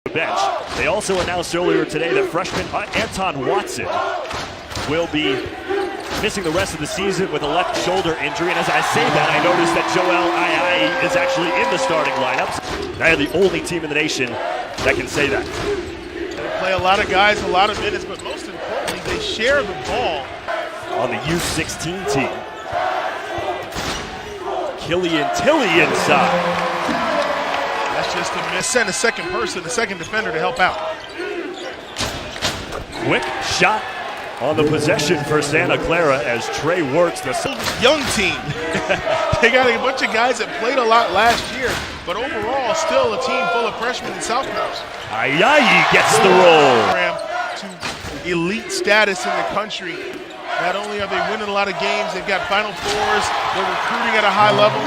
bench. They also announced earlier today that freshman Anton Watson will be missing the rest of the season with a left shoulder injury. And as I say that, I noticed that Joel Ayayi is actually in the starting lineups. They are the only team in the nation that can say that. They play a lot of guys, a lot of minutes, but most importantly, they share the ball. On the U16 team, Killian Tilly inside. That's just a miss. Send a second person, a second defender to help out. Quick shot on the possession for Santa Clara as Trey Wirtz, the young team. They got a bunch of guys that played a lot last year, but overall, still a team full of freshmen and sophomores. Ayayi gets the roll. To elite status in the country. Not only are they winning a lot of games, they've got Final Fours, they're recruiting at a high level.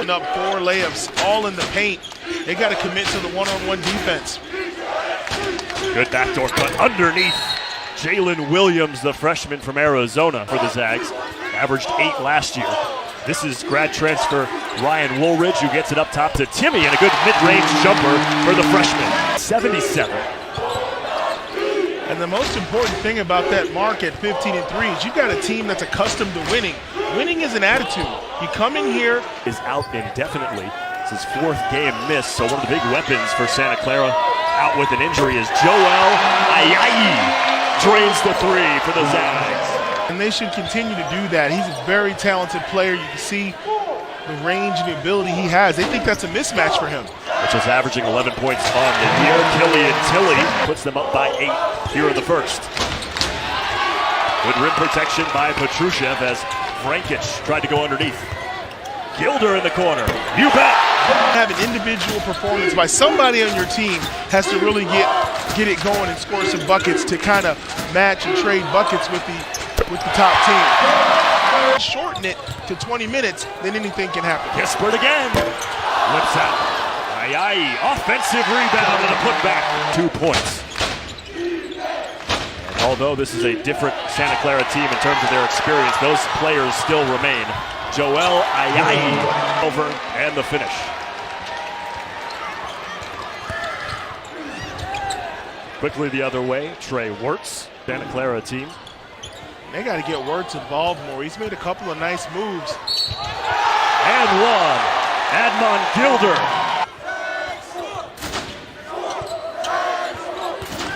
Up 4 layups, all in the paint. They got to commit to the one-on-one defense. Good backdoor cut underneath. Jalen Williams, the freshman from Arizona for the Zags, averaged 8 last year. This is grad transfer Ryan Woolridge, who gets it up top to Timmy, and a good mid-range jumper for the freshman. 77. And the most important thing about that mark at 15-3 is you've got a team that's accustomed to winning. Winning is an attitude. You come in here. Is out indefinitely. It's his 4th game miss, so one of the big weapons for Santa Clara out with an injury is Joel Ayayi. Drains the 3 for the Zags. And they should continue to do that. He's a very talented player. You can see the range and the ability he has. They think that's a mismatch for him. Mitchell's averaging 11 points on the year. Killian Tilly puts them up by 8 here in the first. Good rim protection by Petrushev as Frankic tried to go underneath. Gilder in the corner. You bet! Have an individual performance by somebody on your team has to really get it going and score some buckets to kind of match and trade buckets with the top team. Shorten it to 20 minutes, then anything can happen. Kispert again. Lips out. Ayayi, offensive rebound and a putback. 2 points. And although this is a different Santa Clara team in terms of their experience, those players still remain. Joel Ayayi over and the finish. Quickly the other way, Trey Wirtz, Santa Clara team. They got to get Wirtz involved more. He's made a couple of nice moves. And one, Admon Gilder.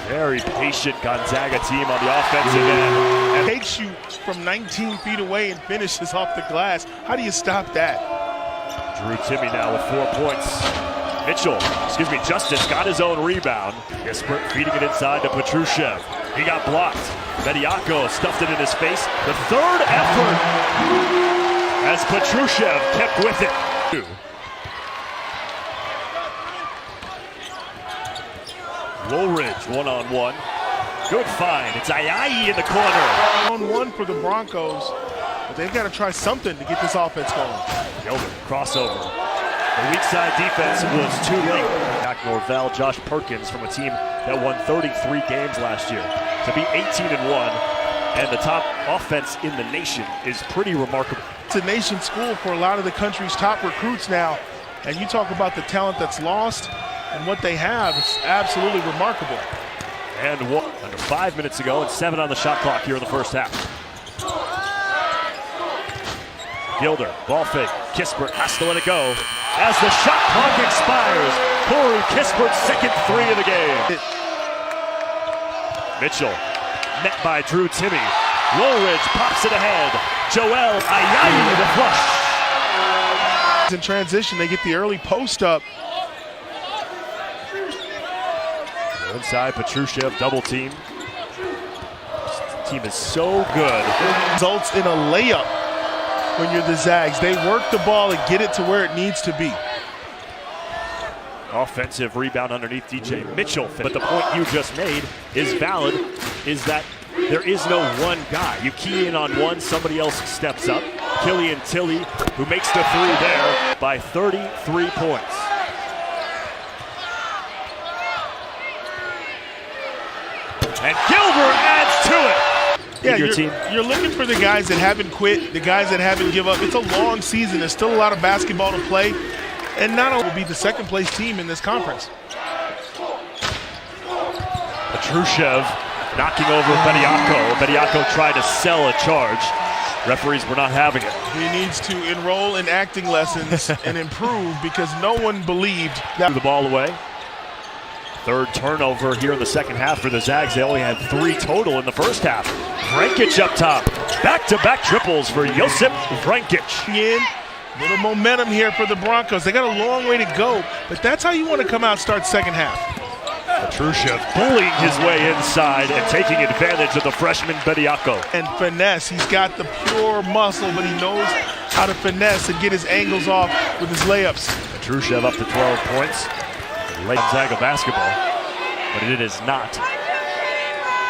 Very patient Gonzaga team on the offensive end. And takes you from 19 feet away and finishes off the glass. How do you stop that? Drew Timmy now with 4 points. Justice got his own rebound. Kispert feeding it inside to Petrushev. He got blocked. Mediaco stuffed it in his face. The 3rd effort as Petrushev kept with it. Woolridge one-on-one. Good find. It's Ayayi in the corner. 1-1 for the Broncos, but they've got to try something to get this offense going. Gilder, crossover. The weak side defense was too late. Jack Norvell, Josh Perkins from a team that won 33 games last year. To be 18-1 and the top offense in the nation is pretty remarkable. It's a nation school for a lot of the country's top recruits now. And you talk about the talent that's lost and what they have, it's absolutely remarkable. And under 5 minutes ago and 7 on the shot clock here in the first half. Gilder, ball fake. Kispert has to let it go. As the shot clock expires, Corey Kispert's 2nd 3 of the game. Mitchell, met by Drew Timmy. Woolridge pops it ahead. Joel Ayayi the flush. In transition, they get the early post up. Inside, Petrushev double team. This team is so good. Results in a layup when you're the Zags. They work the ball and get it to where it needs to be. Offensive rebound underneath DJ Mitchell. But the point you just made is valid, is that there is no one guy. You key in on one, somebody else steps up. Killian Tilly, who makes the 3 there by 33 points. And Gilder adds to it. Yeah, you're looking for the guys that haven't quit, the guys that haven't given up. It's a long season. There's still a lot of basketball to play. And not only will be the 2nd place team in this conference. Trushev knocking over Bediako. Bediako tried to sell a charge. Referees were not having it. He needs to enroll in acting lessons and improve because no one believed that. The ball away. Third turnover here in the second half for the Zags. They only had 3 total in the first half. Vrankic up top. Back-to-back triples for Josip Vrankic. Little momentum here for the Broncos. They got a long way to go, but that's how you want to come out start second half. Trushev bullying his way inside and taking advantage of the freshman Bediako. And finesse. He's got the pure muscle, but he knows how to finesse and get his angles off with his layups. Trushev up to 12 points. Late Gonzaga basketball, but it is not.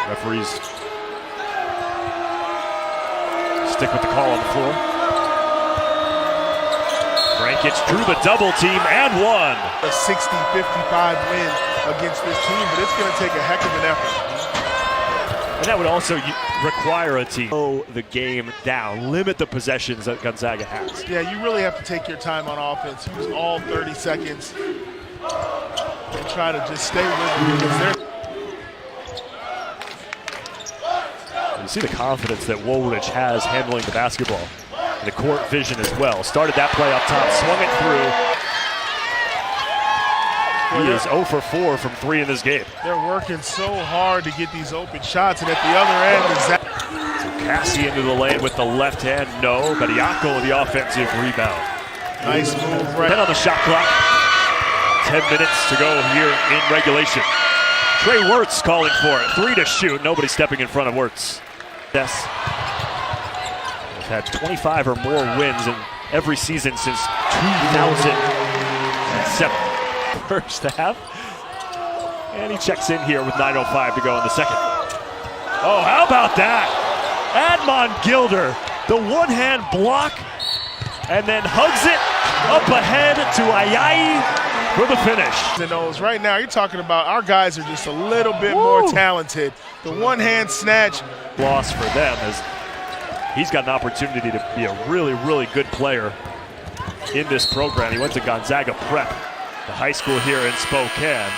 Referees stick with the call on the floor. Vrankic drew the double team and won. A 60-55 win against this team, but it's going to take a heck of an effort. And that would also require a team to slow the game down, limit the possessions that Gonzaga has. Yeah, you really have to take your time on offense. Use all 30 seconds and try to just stay with it because they're. You see the confidence that Woolridge has handling the basketball. And the court vision as well. Started that play up top, swung it through. He is 0 for 4 from 3 in this game. They're working so hard to get these open shots, and at the other end, so Cassie into the lane with the left hand, no. Bediako with the offensive rebound. Nice move, right? 10 on the shot clock. 10 minutes to go here in regulation. Trey Wirtz calling for it. 3 to shoot. Nobody stepping in front of Wirtz. Yes. They've had 25 or more wins in every season since 2007. First half. And he checks in here with 9:05 to go in the second. Oh, how about that? Admon Gilder, the one-hand block, and then hugs it up ahead to Ayayi for the finish. Right now, you're talking about our guys are just a little bit more talented. The one-hand snatch. Loss for them as he's got an opportunity to be a really, really good player in this program. He went to Gonzaga Prep, the high school here in Spokane.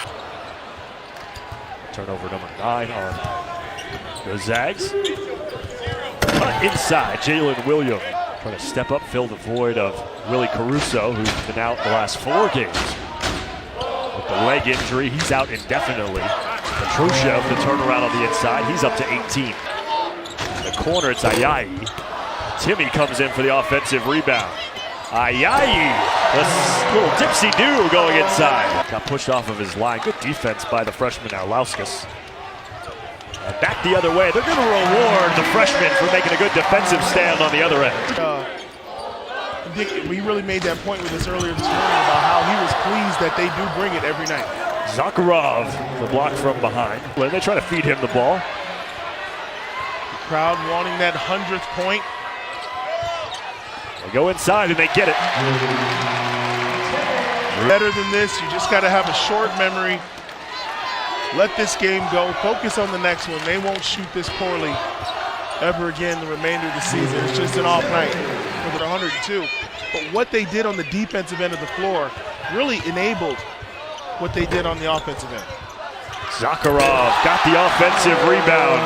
Turnover number 9 on the Zags. Inside, Jalen Williams trying to step up, fill the void of Willie Caruso, who's been out the last 4 games. With the leg injury, he's out indefinitely. Trushev, the turnaround on the inside, he's up to 18. In the corner, it's Ayayi. Timmy comes in for the offensive rebound. Ayayi, a little dipsy-do going inside. Got pushed off of his line. Good defense by the freshman Arlauskas. And back the other way. They're going to reward the freshman for making a good defensive stand on the other end. We really made that point with us earlier this morning about how he was pleased that they do bring it every night. Zakharov, the block from behind. They try to feed him the ball. The crowd wanting that 100th point. They go inside and they get it. Better than this, you just got to have a short memory. Let this game go. Focus on the next one. They won't shoot this poorly ever again the remainder of the season. It's just an off night with 102. But what they did on the defensive end of the floor really enabled what they did on the offensive end. Zakharov got the offensive rebound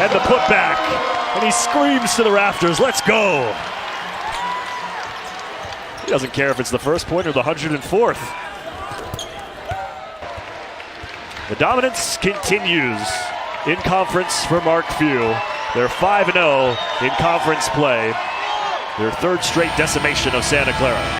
and the putback. And he screams to the rafters, let's go. He doesn't care if it's the first point or the 104th. The dominance continues in conference for Mark Few. They're 5-0 in conference play. Their 3rd straight decimation of Santa Clara.